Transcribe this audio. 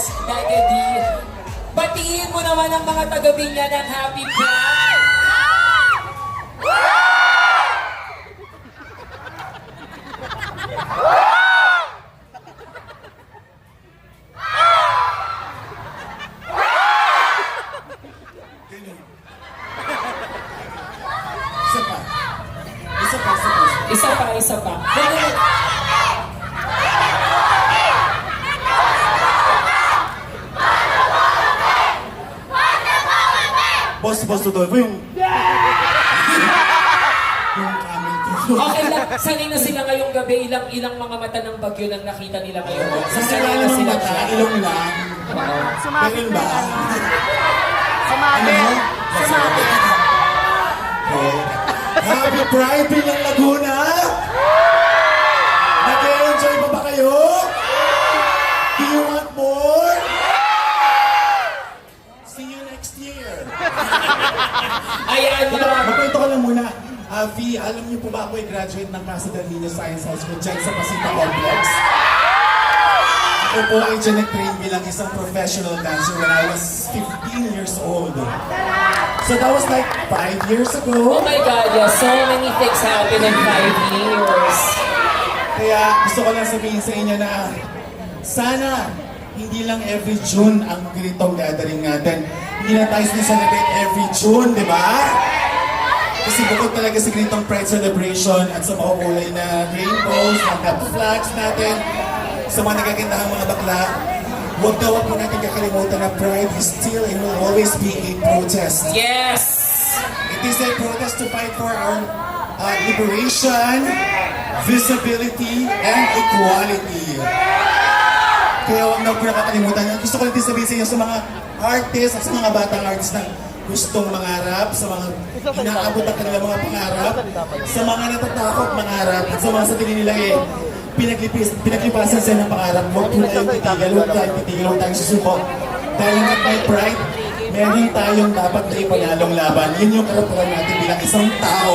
Yes, Gagadi. Batiin mo naman ang mga taga-Binyan ng Happy Pride. Isa pa. Boss Rodolfo, yung camel ko. Okay lang, sanay na sila ngayong gabi. Ilang mga mata ng bagyo lang nakita nila ngayon. Sanay na sila mata, ilong lang. Ganun ba? Sumabi. Masabi. Okay. Happy Pride Bilang Laguna! Nag-enjoy pa ba kayo? Do you want more? See you next year! Ayan lang. Magkwento ko lang muna. V, alam niyo po ba ako ay graduate ng Casa del Niño Science High School dyan sa Pasita Complex? Ako po ay dyan nag-train bilang isang professional dancer when I was 15 years old. So that was like 5 years ago. Oh my God, yeah, so many things happened in 5 years. Kaya gusto ko lang sabihin sa inyo na sana hindi lang every June ang ganitong gathering natin. Hindi na tayo celebrate every June, di ba? Kasi bukod talaga sa ganitong Pride celebration at sa makukulay na rainbows, mga flags natin, sa mga nagagandahang mga bakla, huwag po natin kakalimutan na Pride is still and will always be a protest. Yes! It is a protest to fight for our liberation, visibility, and equality. Kaya huwag na po nakakalimutan. Gusto ko lang din sabihin sa inyo sa mga artists at sa mga batang artists na gustong mangarap, sa mga inaabot ang kanilang mga pangarap, sa mga natatakot mangarap, at sa mga sa tingin nila pinaglipasan sila ng pangarap. Huwag po tayong titigil, huwag tayong susuko. Dahil hanggang may pride, meron tayong dapat na ipanalong laban. Yun yung karapatan natin bilang isang tao.